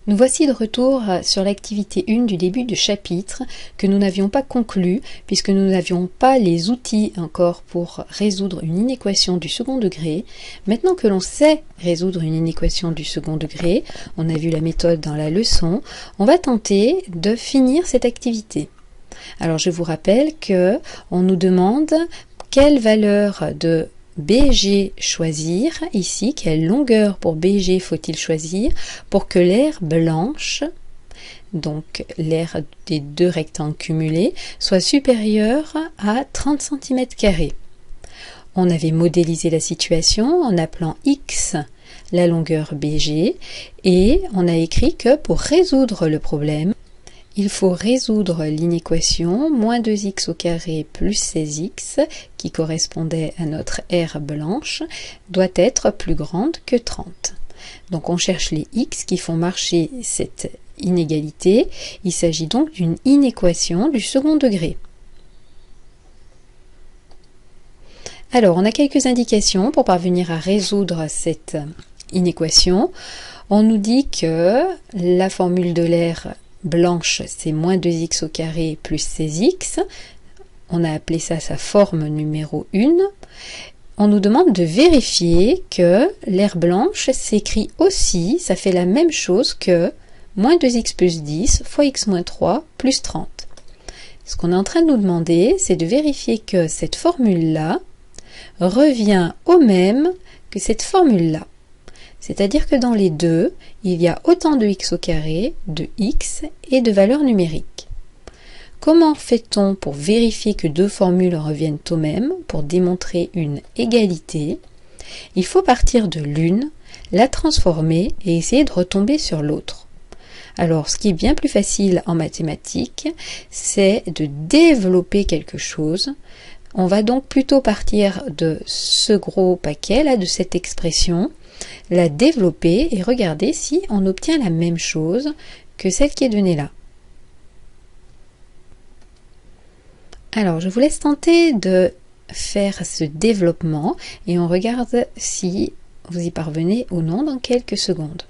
Nous voici de retour sur l'activité 1 du début du chapitre que nous n'avions pas conclu puisque nous n'avions pas les outils encore pour résoudre une inéquation du second degré. Maintenant que l'on sait résoudre une inéquation du second degré, on a vu la méthode dans la leçon, on va tenter de finir cette activité. Alors je vous rappelle que on nous demande quelle valeur de BG choisir, ici, quelle longueur pour BG faut-il choisir pour que l'aire blanche, donc l'aire des deux rectangles cumulés, soit supérieure à 30 cm². On avait modélisé la situation en appelant X la longueur BG et on a écrit que pour résoudre le problème, il faut résoudre l'inéquation moins 2x au carré plus 16x, qui correspondait à notre aire blanche, doit être plus grande que 30. Donc on cherche les x qui font marcher cette inégalité. Il s'agit donc d'une inéquation du second degré. Alors on a quelques indications pour parvenir à résoudre cette inéquation. On nous dit que la formule de l'aire blanche, c'est moins 2x au carré plus 16x. On a appelé ça sa forme numéro 1. On nous demande de vérifier que l'aire blanche s'écrit aussi, ça fait la même chose que moins 2x plus 10 fois x moins 3 plus 30. Ce qu'on est en train de nous demander, c'est de vérifier que cette formule-là revient au même que cette formule-là. C'est-à-dire que dans les deux, il y a autant de x au carré, de x et de valeurs numériques. Comment fait-on pour vérifier que deux formules reviennent au même, pour démontrer une égalité? Il faut partir de l'une, la transformer et essayer de retomber sur l'autre. Alors, ce qui est bien plus facile en mathématiques, c'est de développer quelque chose. On va donc plutôt partir de ce gros paquet là, de cette expression, la développer et regarder si on obtient la même chose que celle qui est donnée là. Alors, je vous laisse tenter de faire ce développement et on regarde si vous y parvenez ou non dans quelques secondes.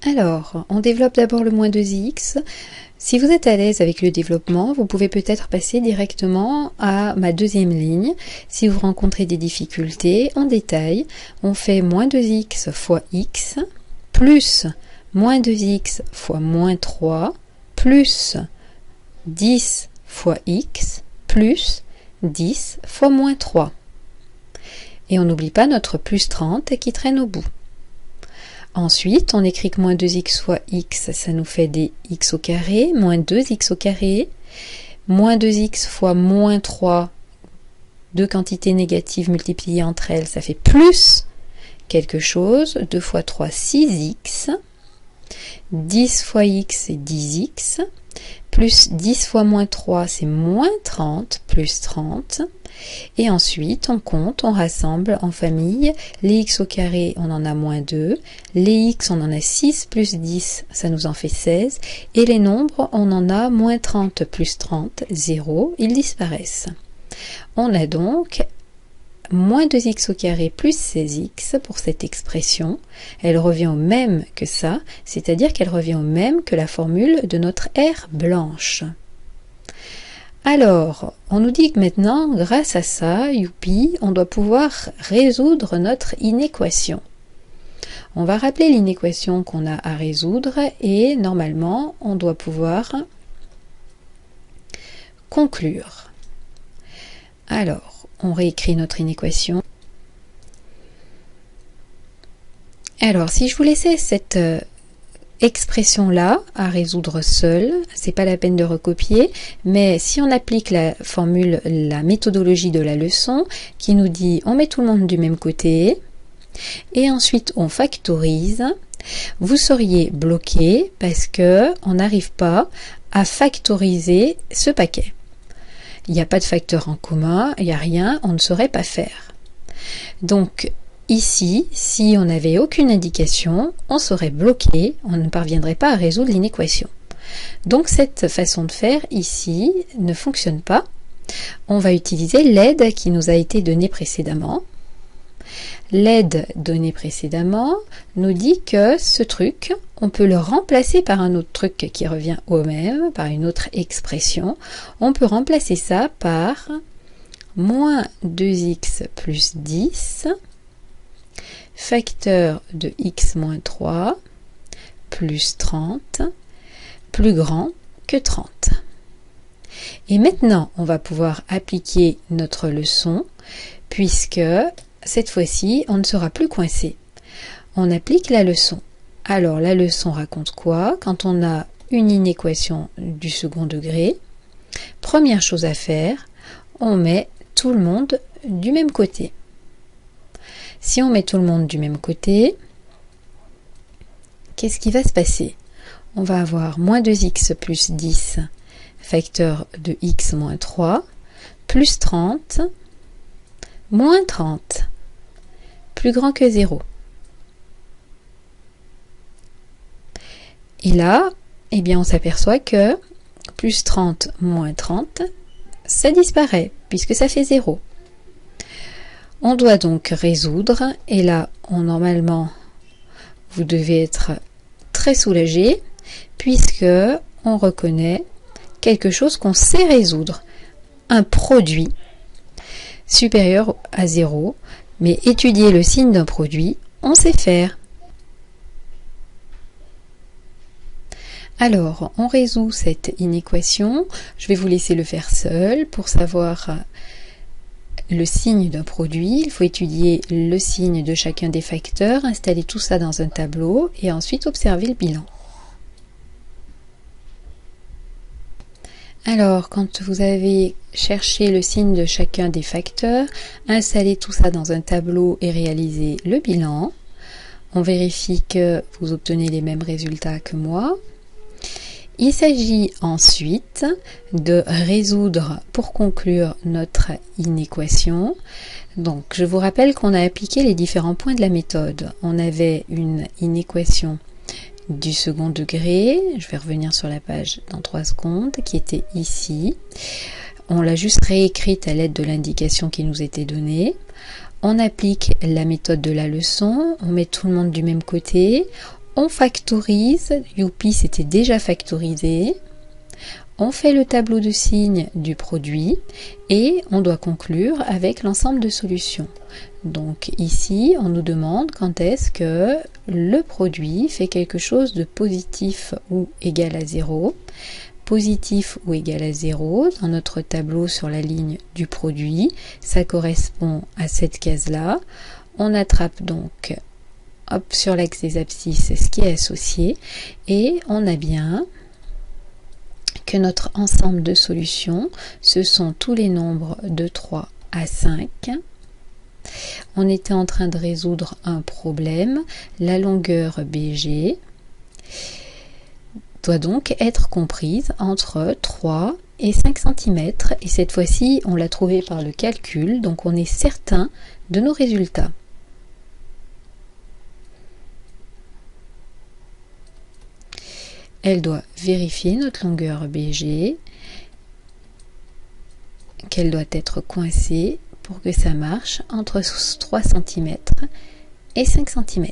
Alors, on développe d'abord le moins 2x. Si vous êtes à l'aise avec le développement, vous pouvez peut-être passer directement à ma deuxième ligne. Si vous rencontrez des difficultés, en détail, on fait moins 2x fois x, plus moins 2x fois moins 3, plus 10 fois x, plus 10 fois moins 3. Et on n'oublie pas notre plus 30 qui traîne au bout. Ensuite, on écrit que moins 2x fois x, ça nous fait des x au carré, moins 2x au carré, moins 2x fois moins 3, deux quantités négatives multipliées entre elles, ça fait plus quelque chose, 2 fois 3, 6x, 10 fois x, c'est 10x, plus 10 fois moins 3, c'est moins 30, plus 30. Et ensuite, on compte, on rassemble en famille. Les x au carré, on en a moins 2. Les x, on en a 6 plus 10, ça nous en fait 16. Et les nombres, on en a moins 30 plus 30, 0, ils disparaissent. On a donc moins 2x au carré plus 16x pour cette expression. Elle revient au même que ça, c'est-à-dire qu'elle revient au même que la formule de notre aire blanche. Alors, on nous dit que maintenant, grâce à ça, youpi, on doit pouvoir résoudre notre inéquation. On va rappeler l'inéquation qu'on a à résoudre et normalement, on doit pouvoir conclure. Alors, on réécrit notre inéquation. Alors, si je vous laissais cette expression-là à résoudre seule, c'est pas la peine de recopier, mais si on applique la formule, la méthodologie de la leçon, qui nous dit on met tout le monde du même côté, et ensuite on factorise, vous seriez bloqué parce que on n'arrive pas à factoriser ce paquet. Il n'y a pas de facteur en commun, il n'y a rien, on ne saurait pas faire. Donc, ici, si on n'avait aucune indication, on serait bloqué, on ne parviendrait pas à résoudre l'inéquation. Donc cette façon de faire ici ne fonctionne pas. On va utiliser l'aide qui nous a été donnée précédemment. L'aide donnée précédemment nous dit que ce truc, on peut le remplacer par un autre truc qui revient au même, par une autre expression. On peut remplacer ça par moins 2x plus 10, facteur de x moins 3, plus 30, plus grand que 30. Et maintenant, on va pouvoir appliquer notre leçon, puisque cette fois-ci, on ne sera plus coincé. On applique la leçon. Alors, la leçon raconte quoi? Quand on a une inéquation du second degré, première chose à faire, on met tout le monde du même côté. Si on met tout le monde du même côté, qu'est-ce qui va se passer? On va avoir moins 2x plus 10, facteur de x moins 3, plus 30, moins 30, plus grand que 0. Et là, eh bien, on s'aperçoit que plus 30 moins 30, ça disparaît, puisque ça fait 0. On doit donc résoudre, et là, normalement, vous devez être très soulagé, puisque on reconnaît quelque chose qu'on sait résoudre, un produit supérieur à 0, mais étudier le signe d'un produit, on sait faire. Alors, on résout cette inéquation. Je vais vous laisser le faire seul. Pour savoir le signe d'un produit, il faut étudier le signe de chacun des facteurs, installer tout ça dans un tableau et ensuite observer le bilan. Alors, quand vous avez cherché le signe de chacun des facteurs, installez tout ça dans un tableau et réalisez le bilan. On vérifie que vous obtenez les mêmes résultats que moi. Il s'agit ensuite de résoudre pour conclure notre inéquation. Donc, je vous rappelle qu'on a appliqué les différents points de la méthode. On avait une inéquation du second degré, je vais revenir sur la page dans 3 secondes, qui était ici. On l'a juste réécrite à l'aide de l'indication qui nous était donnée. On applique la méthode de la leçon, on met tout le monde du même côté, on factorise, youpi c'était déjà factorisé, on fait le tableau de signes du produit et on doit conclure avec l'ensemble de solutions. Donc ici, on nous demande quand est-ce que le produit fait quelque chose de positif ou égal à 0. Positif ou égal à 0, dans notre tableau sur la ligne du produit, ça correspond à cette case-là. On attrape donc hop, sur l'axe des abscisses ce qui est associé et on a bien que notre ensemble de solutions, ce sont tous les nombres de 3 à 5. On était en train de résoudre un problème, la longueur BG doit donc être comprise entre 3 et 5 cm et cette fois-ci on l'a trouvé par le calcul, donc on est certain de nos résultats. Elle doit vérifier notre longueur BG, qu'elle doit être coincée pour que ça marche entre 3 cm et 5 cm.